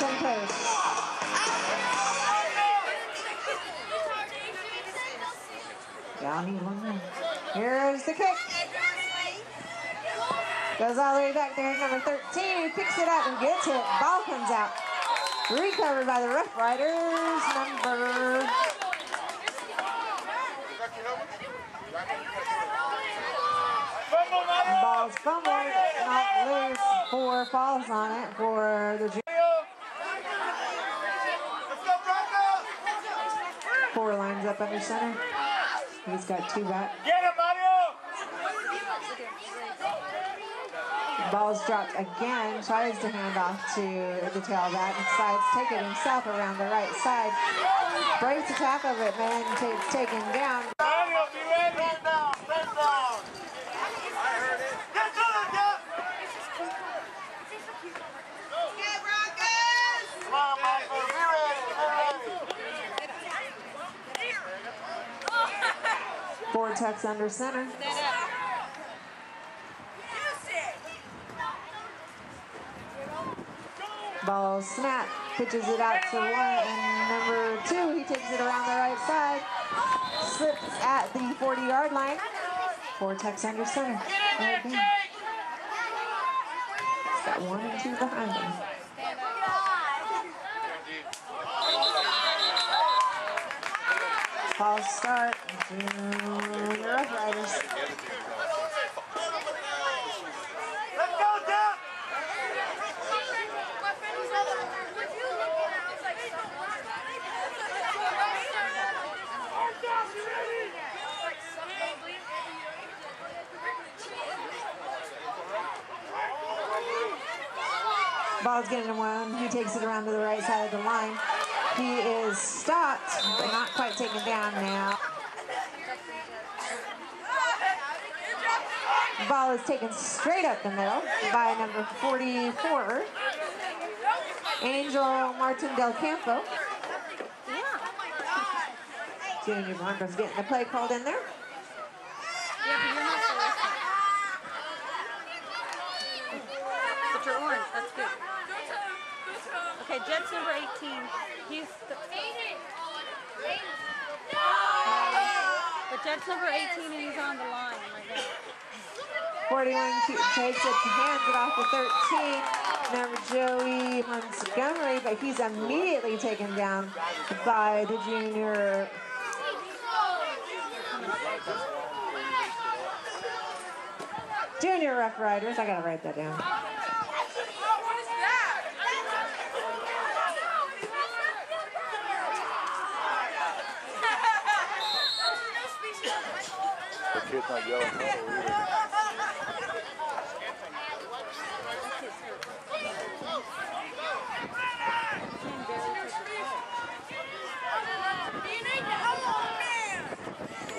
Coast. Down even. Here's the kick. Goes all the way back there, number 13. He picks it up and gets it. Ball comes out. Recovered by the Rough Riders, number... Ball's fumbled, knocked loose. 4 falls on it for the... 4 lines up under center. He's got 2 back. Get him, Mario! Ball's dropped again, tries to hand off to the tailback, and decides to take it himself around the right side. Breaks the tackle, but man, it's taken down. Mario, be ready! Stand down, stand down! I heard it. Get to the gap! Get Broncos! Come on, Michael, be ready, be ready! Vortex under center. Ball snap, pitches it out to 1, and number 2, he takes it around the right side, slips at the 40-yard line. Vortex under center. Right there. He's got 1 and 2 behind him. False start. The Rough Riders. Let's go, Doc! Ball's getting 1. He takes it around to the right side of the line. He is stopped, but not quite taken down now. The ball is taken straight up the middle by number 44, Angel Martin Del Campo. Junior Broncos getting the play called in there. But you're orange, that's good. Okay, Jet's number 18. He's the... But Jet's number 18 and he's on the line right now. 41 takes it, hands it off to 13. Number Joey Montgomery, but he's immediately taken down by the junior. Junior Rough Riders. I gotta write that down. The kid's not yelling no either.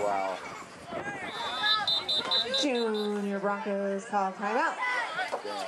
Wow. Junior Broncos call timeout. Damn.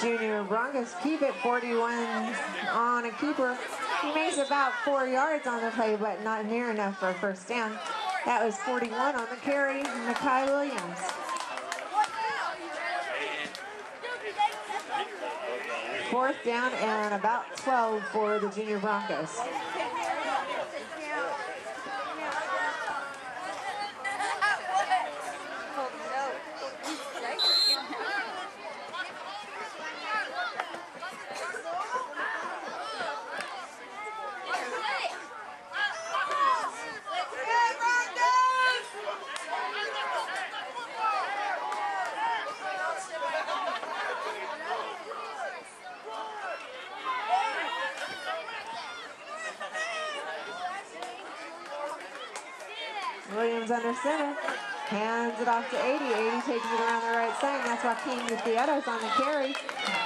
Junior Broncos keep it 41 on a keeper. He makes about 4 yards on the play, but not near enough for a first down. That was 41 on the carry, Makai Williams. Fourth down and about 12 for the Junior Broncos. Williams under center, hands it off to 80. 80 takes it around the right side, and that's Joaquin Gutierrez on the carry.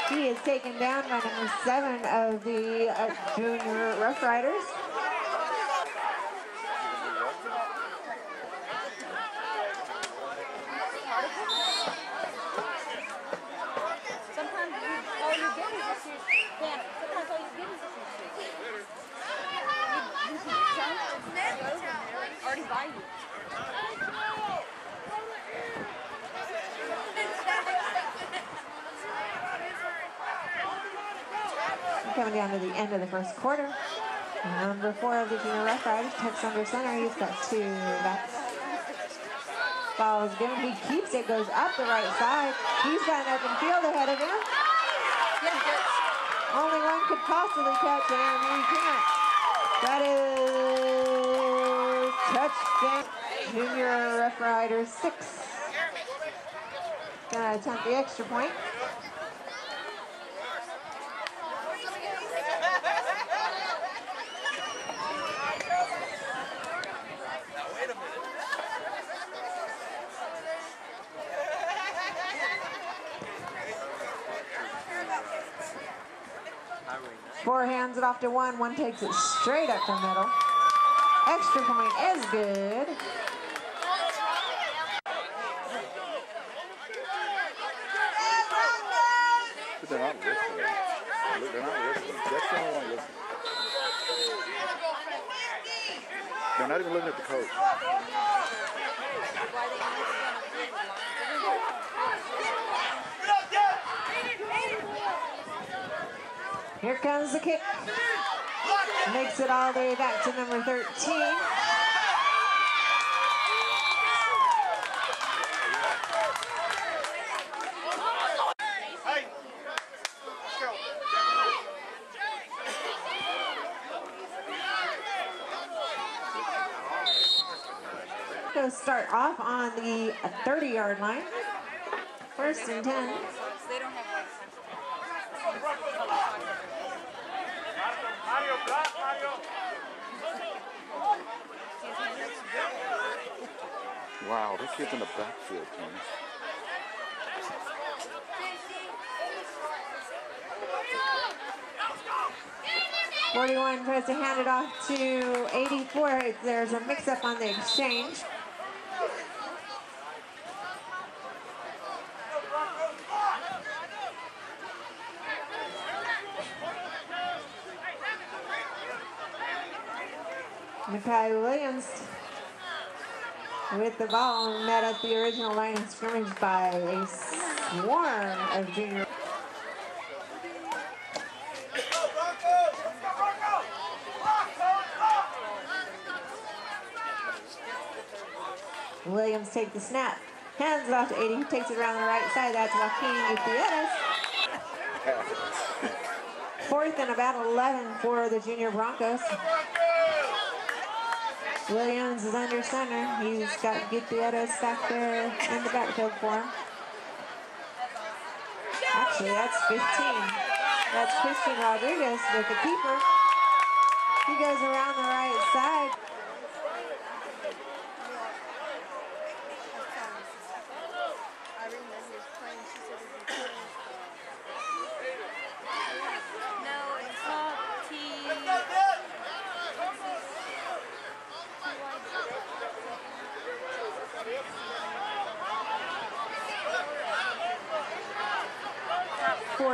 He is taken down by number 7 of the Junior Rough Riders. coming down to the end of the first quarter. Number 4 of the junior Rough Riders, Tex under center. He's got 2 backs. Ball is given. He keeps it, goes up the right side. He's got an open field ahead of him. Only one could possibly catch him, and he can't. That is touchdown. Junior Rough Riders 6. Gonna attempt the extra point. Four hands it off to one. One takes it straight up the middle. Extra point is good. But they're not listening. They're not listening. That's the only one listening. They're not even looking at the coach. Here comes the kick. Makes it all the way back to number 13. Going to start off on the 30-yard line. 1st and 10. They don't have Wow, this kid's in the backfield, Tony. '41 tries to hand it off to 84. There's a mix-up on the exchange. Makai Williams with the ball, met at the original line of scrimmage by a swarm of junior. Williams takes the snap, hands it off to 80, who takes it around the right side. That's Joaquin Gutierrez. 4th and about 11 for the junior Broncos. Williams is under center. He's got Gutierrez back there in the backfield for him. Actually, that's 15. That's Christian Rodriguez with the keeper. He goes around the right side.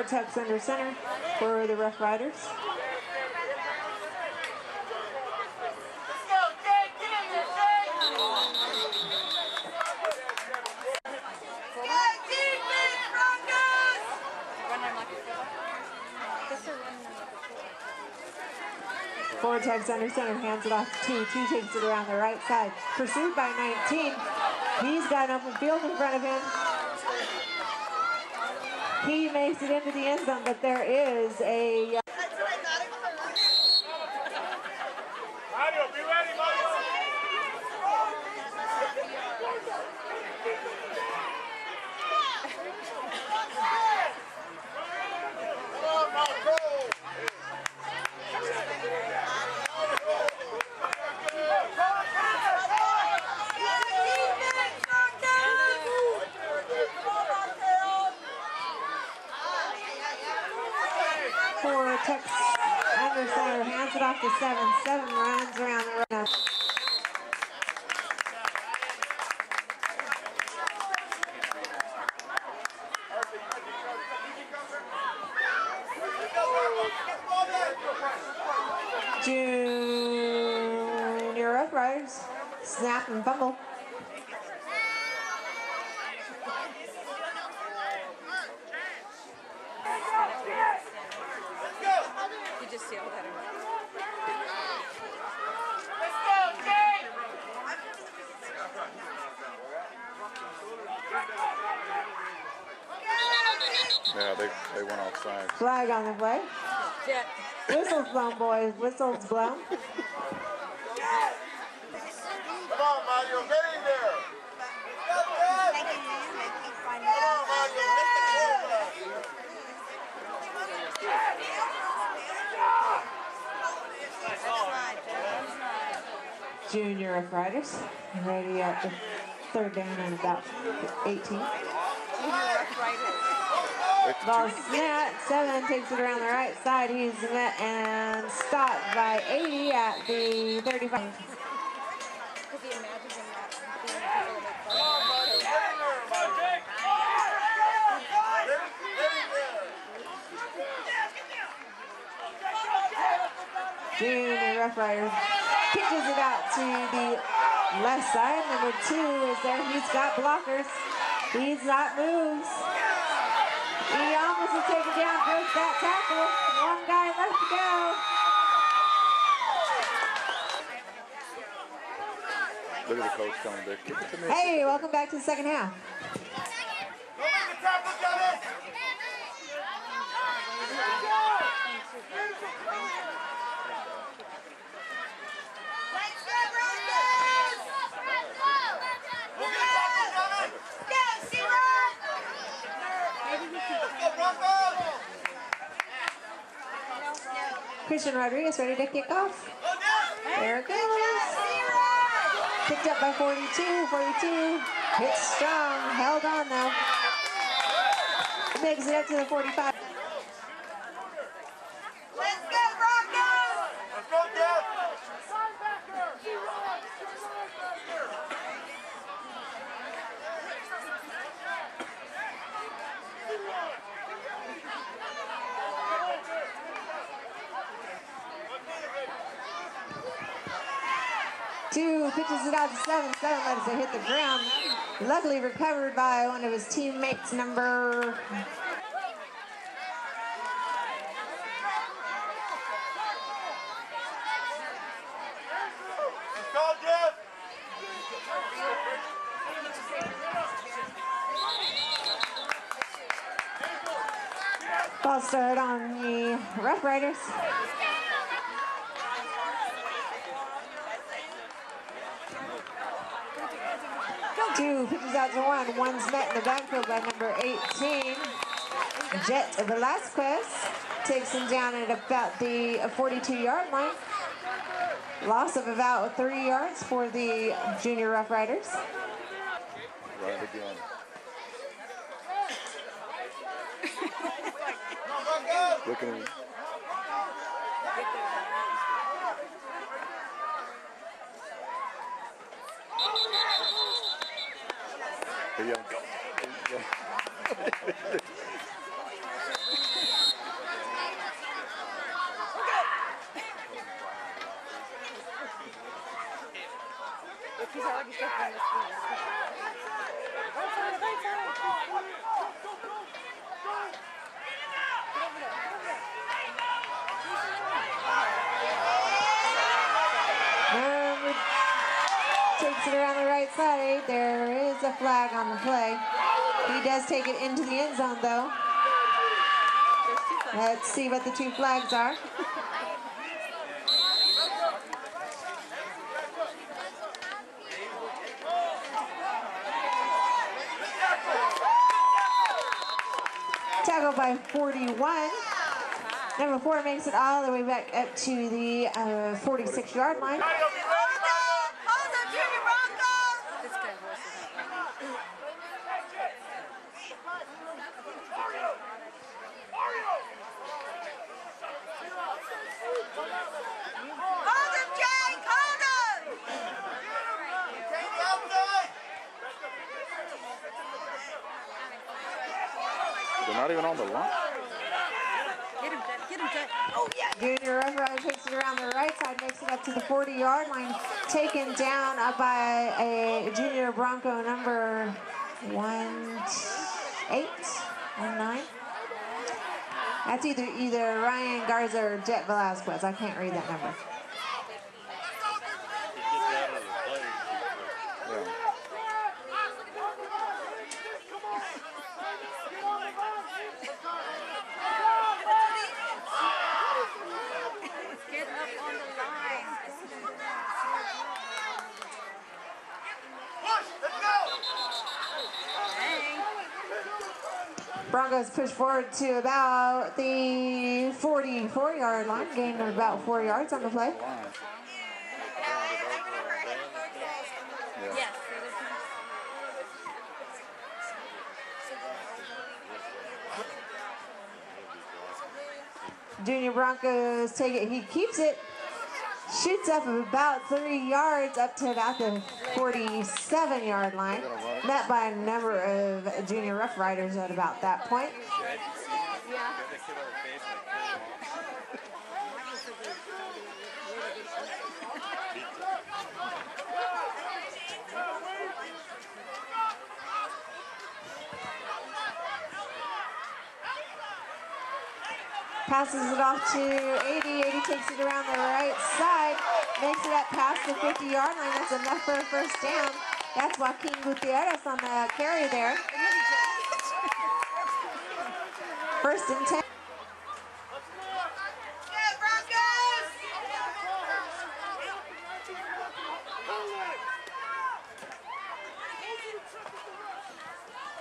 Tex under center for the Rough Riders. Tex under center, hands it off to 2. 2 takes it around the right side. Pursued by 19. He's got an open field in front of him. He makes it into the end zone, but there is a... Mario, be ready, Mario! Tex under center, hands it off to 7. 7 runs around the run. Junior Rough Riders, snap and fumble. They went offside. Flag on the play. Jet. Whistle's blown, boys. Whistle's blown. Come on, Mario, get in there. Come on, Mario, hit the quarterback. Junior Rough Riders ready at the third down and about 18. Ball snap. 7 takes it around the right side. He's met and stopped by 80 at the 35. Junior Rough Riders pitches it out to the left side. Number 2 is there. He's got blockers. He's got moves. He almost has taken down, breaks that tackle. One guy left to go. Look at the coach telling Dick. Give it to me. Hey, welcome back to the second half. Go make the tackle, Kevin. Christian Rodriguez ready to kick off. There it goes. Picked up by 42. 42 hits strong. Held on though. Makes it up to the 45. Let's go, Broncos! Let's go, Jeff. Two pitches it out to 7. 7 lets it hit the ground. Luckily recovered by one of his teammates, number... Let's go, Jeff. Ball start on the Rough Riders. Two pitches out to 1. One's met in the backfield by number 18. Jet Velasquez takes him down at about the 42-yard line. Loss of about 3 yards for the Junior Rough Riders. Right again. Look at him. Here you go. He's already stepping this way. Takes it around the right side. There is a flag on the play. He does take it into the end zone though. Let's see what the 2 flags are. Tackle by 41. Number 4 makes it all the way back up to the 46-yard line. They're not even on the line. Get him, Jet. Get him, Jet. Oh, yeah. Junior Rough Rider takes it around the right side, makes it up to the 40-yard line, taken down by a Junior Bronco number 18, 19. That's either Ryan Garza or Jet Velasquez. I can't read that number. Broncos push forward to about the 44-yard line, gain of about 4 yards on the play. Yes. Junior Broncos take it. He keeps it. Shoots up about 3 yards up to about the 47-yard line. Met by a number of junior Rough Riders at about that point. Passes it off to 80. 80 takes it around the right side. Makes it up past the 50-yard line. That's enough for a first down. That's Joaquin Gutierrez on the carry there. First and 10.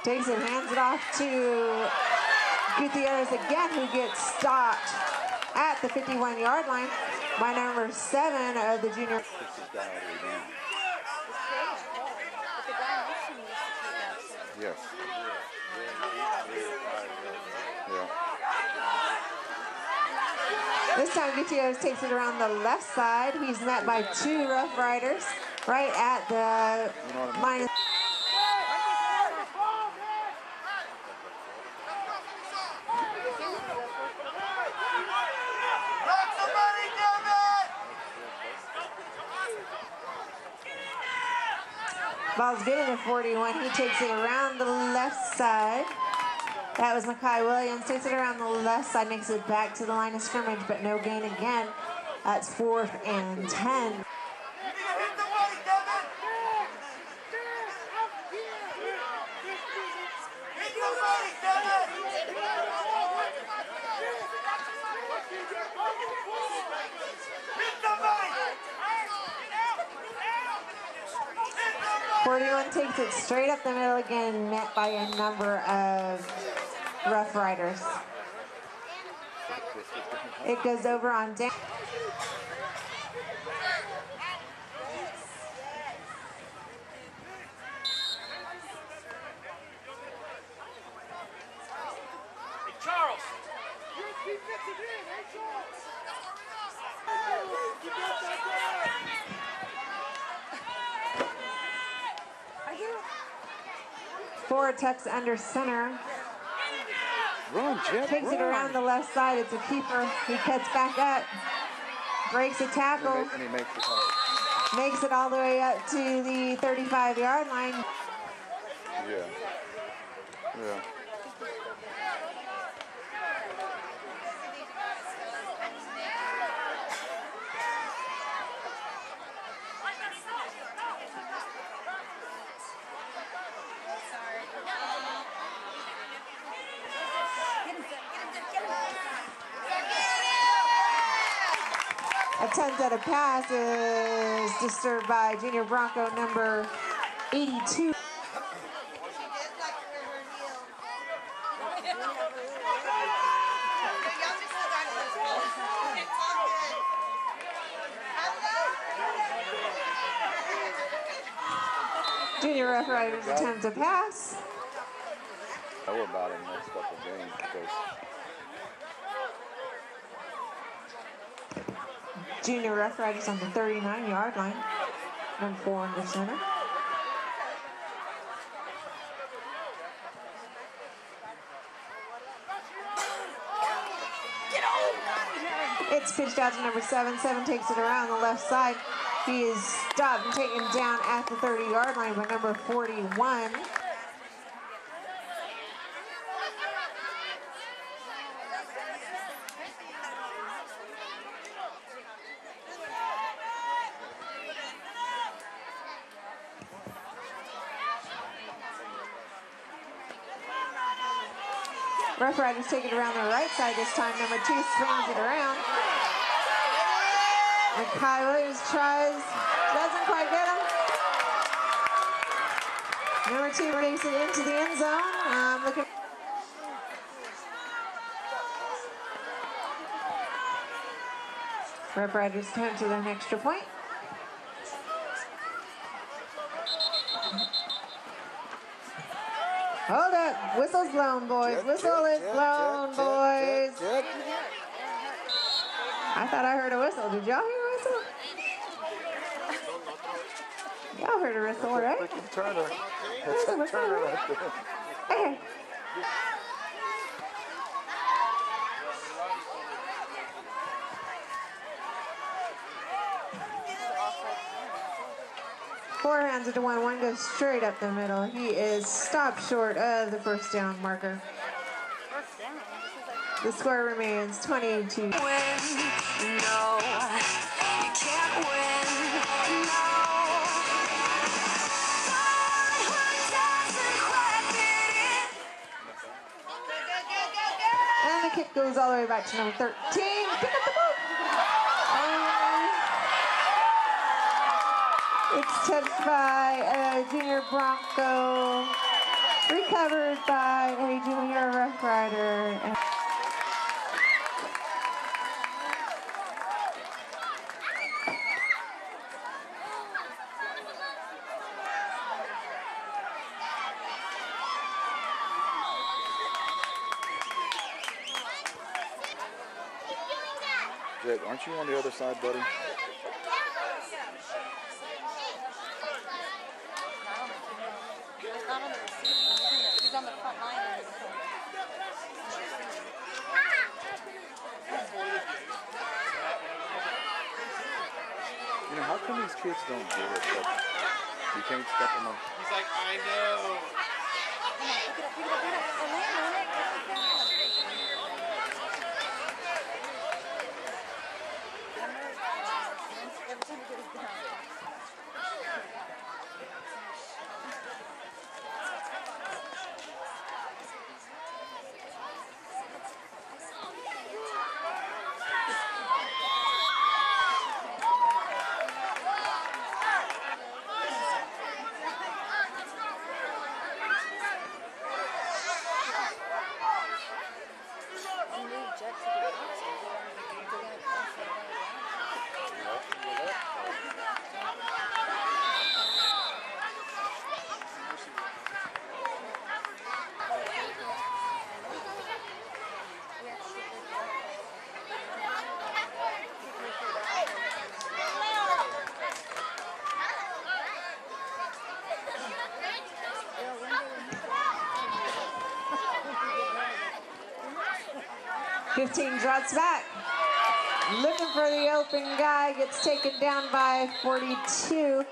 Takes it, hands it off to Gutierrez again, who gets stopped at the 51-yard line by number 7 of the junior. Yes. This time Gutierrez takes it around the left side. He's met by 2 Rough Riders right at the line. Ball's good at the 41. He takes it around the left side. That was Makai Williams. Takes it around the left side, makes it back to the line of scrimmage, but no gain again. That's 4th and 10. Takes it straight up the middle again, met by a number of Rough Riders. It goes over on down. Hey, Charles. Forward tucks under center. Run, Jet, Takes it around the left side. It's a keeper. He cuts back up. Breaks a tackle. And he makes the tackle. Makes it all the way up to the 35-yard line. Yeah. Yeah. Attempt at a pass is disturbed by junior Bronco number 82. Junior Rough Riders attempt to pass. I will about him next couple games because Junior Rough Riders on the 39-yard line. Number 4 under center. It's pitched out to number 7. 7 takes it around the left side. He is stopped and taken down at the 30-yard line by number 41. Rough Riders take it around the right side this time. Number 2 swings it around. And Kai Williams tries, doesn't quite get him. Number 2 takes it into the end zone. Rough Riders come to an extra point. Hold up. Whistle's blown, boys. Whistle is blown, boys. I thought I heard a whistle. Did y'all hear a whistle? Y'all heard a whistle, right? Freaking Turner. That's a whistle, Turner right? right there. Okay. Four hands it to one. One goes straight up the middle. He is stopped short of the first down marker. First down. The score remains 22. No, you can't win. No, And the kick goes all the way back to number 13. Pick up the ball. It's touched by a junior Bronco, recovered by a junior Rough Rider. Jake, aren't you on the other side, buddy? He's not on the receiving. He's on the front line. You know, how come these kids don't do it? But you can't step them up. He's like, I know. Come on, pick it up, pick it up, pick it up. Oh, land on it. Every time he goes down. 15 drops back. Looking for the open guy, gets taken down by 42.